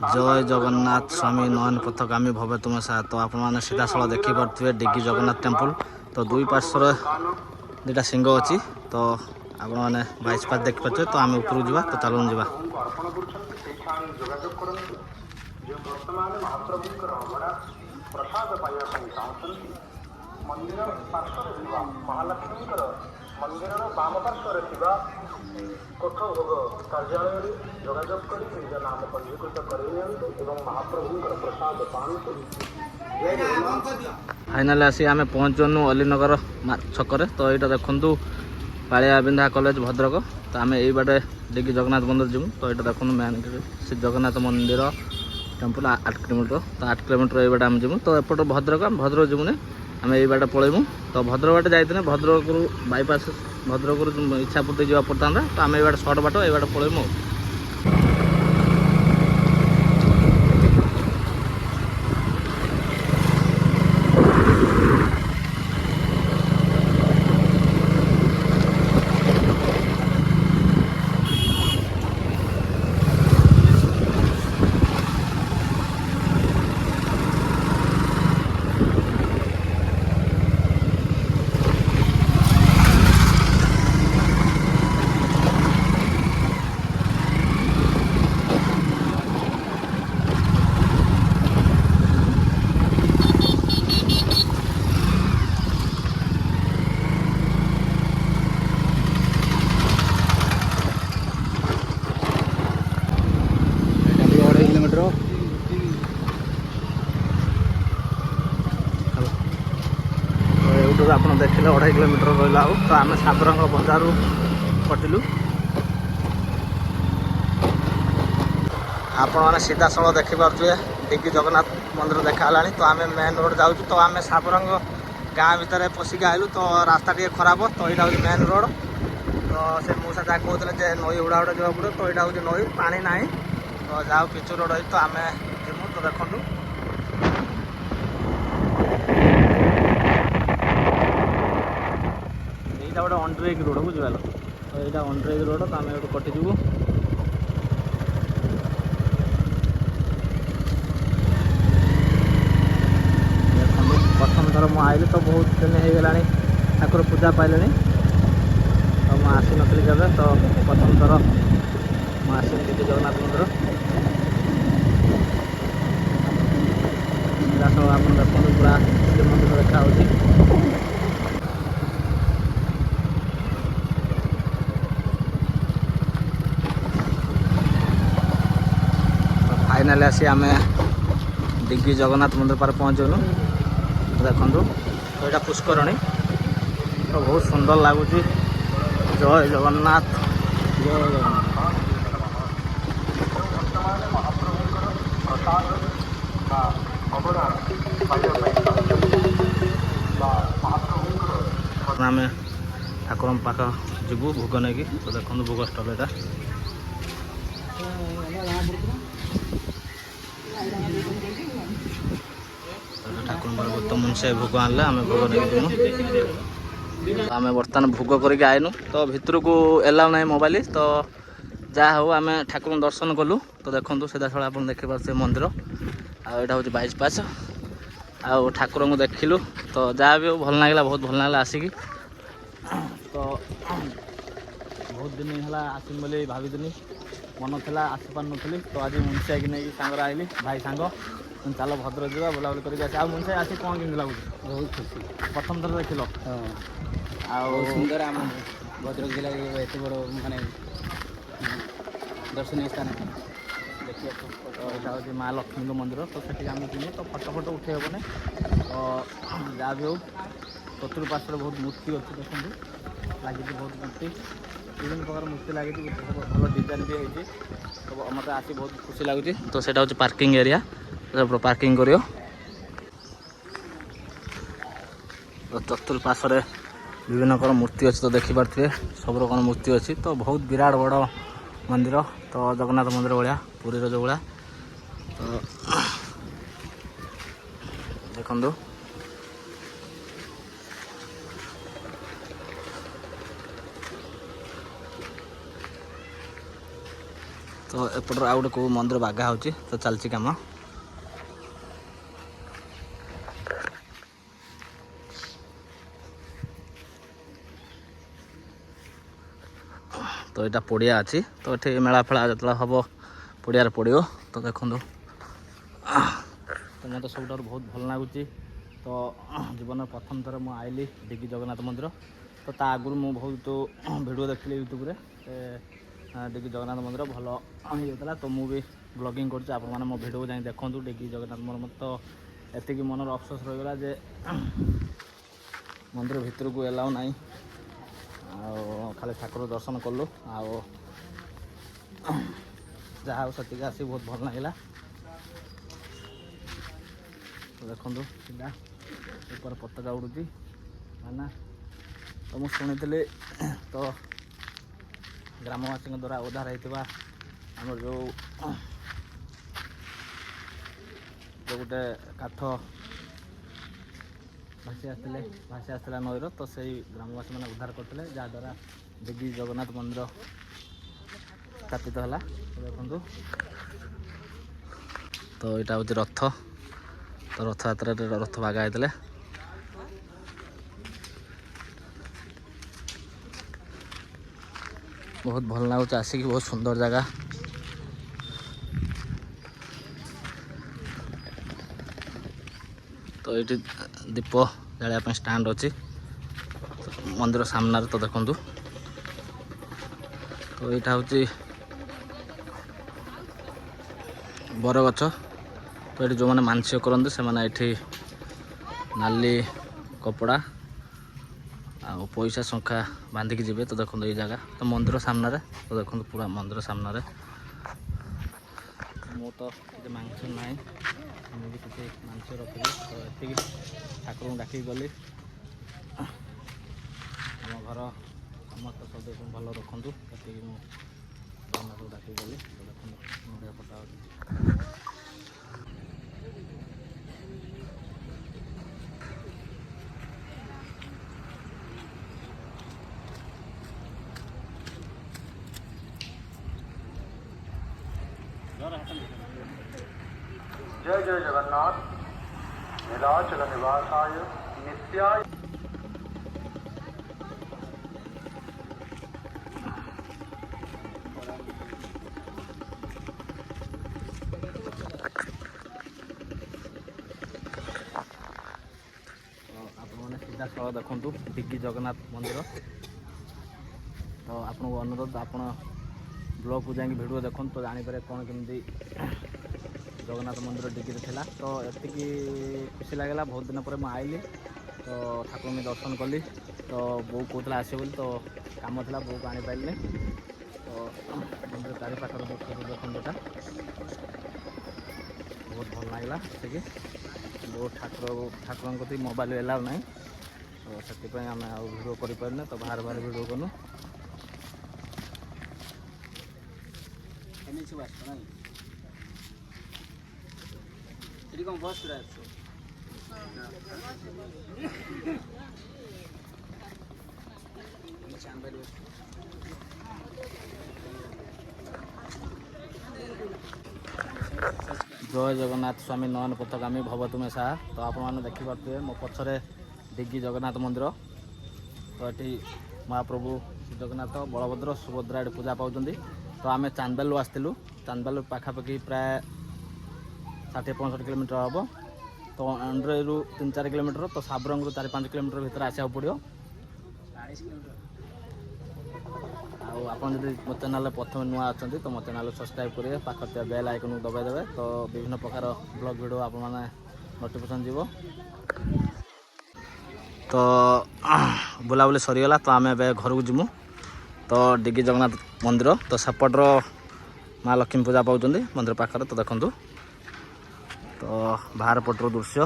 जय जगन्नाथ स्वामी नयन पथगामी भवे तुम सा। तो आप सीधा सड़क देखिपे डिग्गी जगन्नाथ टेम्पल। तो दुई पार्श्वर दुटा सिंह अच्छी। तो आपण मैंने बाईस पास देखिपे। तो आम उपरू जा। तो चलून जा। मंदिर पार्श्वर महालक्ष्मी मंदिर बाम पार्श्वर कोठ भोग कार्यालय जोगाजोग कर निज नाम पंजीकृत कर महाप्रभु प्रसाद पातु। फाइनाल आसी आम पहुँचनु अलीनगर छक। तो यहाँ देखु पालिया बिंधा कॉलेज भद्रक। तो आम यही बाटे डिग्गी जगन्नाथ मंदिर जीवु। तो यहाँ देखो मेन श्री जगन्नाथ मंदिर टेम्पल 8 किलोमीटर। तो 8 किलोमीटर ये बाटे आम जीवु। तो एपट भद्रक भद्रक जीवुनि आम यही बाटे पलैबू। तो भद्रक बाटे जाइए भद्रक बाईपास भद्रक इच्छापुर जावा पड़ता। तो आम ये बाटे सर्ट बाट ये बाटे पलैबू। आप देखिले 2.5 किलोमीटर रहा। तो आम साबरंग बजार कटिलु। आपण मैंने सीधा सड़क देखिपे डिग्गी जगन्नाथ मंदिर देखा। तो आम मेन रोड जाऊँ। तो आम साबरंग गाँ भितर पशिक आइलु। तो रास्ता टे खराब। तो यहाँ हूँ मेन रोड। तो से मूसा जहाँ कहते नई उड़ा उड़ा जावा पड़े। तो यहाँ हूँ नई पानी ना। तो जाओ पिचु रोड। तो आम जीमु। तो देखु यहाँ गोटे अंड्रेक रोड बुझीपाल। तो यहाँ अंड्रेक रोड। तो आम ये कटिजु। प्रथम थर मुझे आइली। तो बहुत दिन हो गला ठाकुर पूजा पाइले। तो मुझे आसी नी केवे। तो प्रथम थर मुझे डिग्गी जगन्नाथ मंदिर सीधा सब आप देखते पूरा मंदिर देखा। फाइनाल आसी आम डिग्गी जगन्नाथ मंदिर पर पहुँचनु। देखु तो यहाँ पुष्करणी। तो बहुत सुंदर लगुच। जय जगन्नाथ जय जगन्नाथ। आम ठाकुर पाख जीवु भोग नहीं। तो देखो भोग स्टल यहाँ ठाकुर बर्तमान मुंसे भोग आनला। आम भोग नहीं जीवु। आम बर्तमान भोग करके आइनु। तो भितर को एलाउ ना मोबाइल। तो जहाँ हूँ आम ठाकुर दर्शन कलु। तो देखो सीधा सड़ा आप देखिपे मंदिर। यहाँ हूँ 22 पास। आ ठाकुर को देखिलु। तो जहाँ भी भल लगे बहुत भल लगे आसिक। तो बहुत दिन है आसम बोली भाविनी मन था आसीपार नी। तो आज मुंशिया की नहीं सांगर आइली भाई सांग। चलो भद्रक जा बुलाबुली करके आस। मुंशिया आसी कौन केमती लगुच? बहुत खुशी। प्रथम थर देख सुंदर आम भद्रक जिले एत बड़ मानने दर्शनीय स्थान देखिए। तो यहाँ हूँ माँ लक्ष्मी मंदिर। तो से आम जीव। तो फटो फटो उठे हेबन। तो जहाँ भी हो चतुर्पार्श्वर बहुत मूर्ति अच्छी। देखते लगी बहुत मूर्ति विभिन्न प्रकार मूर्ति लगी। भल डिजाइन भी होती। तो मत आसी बहुत खुशी लगुच। तो सेटा हूँ पार्किंग एरिया। पार्किंग करियो। तो चतुर्पार्श्वर विभिन्न प्रकार मूर्ति अच्छी। तो देखिपे सब रकम मूर्ति अच्छी। तो बहुत विराट बड़ मंदिर। तो जगन्नाथ मंदिर भाया पुरी जो भाया। तो देखो तो एपटर आउ गोटे केଉँ मंदिर बागा होची तो चलची काम। तो यहाँ पड़िया अच्छी तो ये मेला फेला जो हम पड़ियार पड़ो तो देखो तो मत सब बहुत भल लगुच। तो जीवन प्रथम थर मुझे आइली डिगी जगन्नाथ मंदिर तो ता आगु मुझे बहुत वीडियो देखी यूट्यूब डिगी जगन्नाथ मंदिर भल होता तो मुझे ब्लॉगिंग कर मो वीडियो जाए देखूँ डिगी जगन्नाथ मंदिर। तो एति मनर अफसोस रहीगला जे मंदिर भितर को एलाउ ना खाली ठाकुर दर्शन कलु जहाँ से आसी बहुत भल लगे। तो देखो सीधा ऊपर पताका उड़ुची ना तो मुझे शुणी तो ग्रामवासी द्वारा उद्धार होता आम जो गोटे काठ भासी आसला नईर तो से ग्रामवासी मैंने उद्धार करते जहाँद्वारा डिगी जगन्नाथ मंदिर स्थापित है। तो देखो तो यहाँ हूँ रथ तो रथ यात्रा रथ बागा होते बहुत भल लगुच आसिक बहुत सुंदर जगह। तो ये दीप जलिया स्टैंड अच्छी मंदिर सामने तो देखु तो यहाँ हूँ बरगछ तो ये जो मैंने मानसिक करते से मैंने ये नाली कपड़ा आ पैसा शंखा बांधिकी जी तो देखो ये जगह तो मंदिर सामने तो देखो पूरा मंदिर सामने मु तो मांस ना मुझे किसी मांस रखी तो ये ठाकुर डाक गली आम घर समस्त सदस्य भल रखु ये जगन्नाथ डाक गली तो देखो नड़िया पटा जय जय जगन्नाथ नीलाचल निवासाय नित्याय। आपने सीधा स्थल देखु डिगी जगन्नाथ मंदिर तो आपको अनुरोध आप ब्लॉग को जाकि वीडियो देखो तो जापर कौन केमती जगन्नाथ मंदिर डिगी था। तो ये खुशी लगे बहुत दिन पर मुझे आइली तो ठाकुर में दर्शन कली तो बो कहला आस तो कम था बो को आनी पारे तो मंदिर चारिपाखर देखो देखा बहुत भल लगे से बहुत ठाकुर मोबाइल एलाउ ना तो से आम भिडियो करें तो बाहर बाहर भिडियो कलु बस जय जगन्नाथ स्वामी नयन पथगामी भव तुमे साहा तो आप देखिपे मो पछरे डिगी जगन्नाथ मंदिर तो ये महाप्रभु जगन्नाथ बलभद्र सुभद्रा ये पूजा पाँच तो आम चांदल आसलु चांदल पाखापाखि प्राय 60-65 किलोमीटर हम तो अंड्रे 3-4 किलोमीटर तो साबरंग 4-5 किलोमीटर भीतर आसा पड़ो। आप मो चैनल प्रथम नुआ अच्छा तो मो चैनल सब्सक्राइब करेंगे पाखे बेल आइकन को दबाई देवे तो विभिन्न प्रकार ब्लॉग वीडियो आप नोटिफिकेशन जीव। तो बुलाबुली सरीगला तो आम घर को जीमु तो डिगी जगन्नाथ मंदिर तो सेपटर माँ लक्ष्मी पूजा पाँच मंदिर पाखर तो देखु तो बाहर पटर दृश्य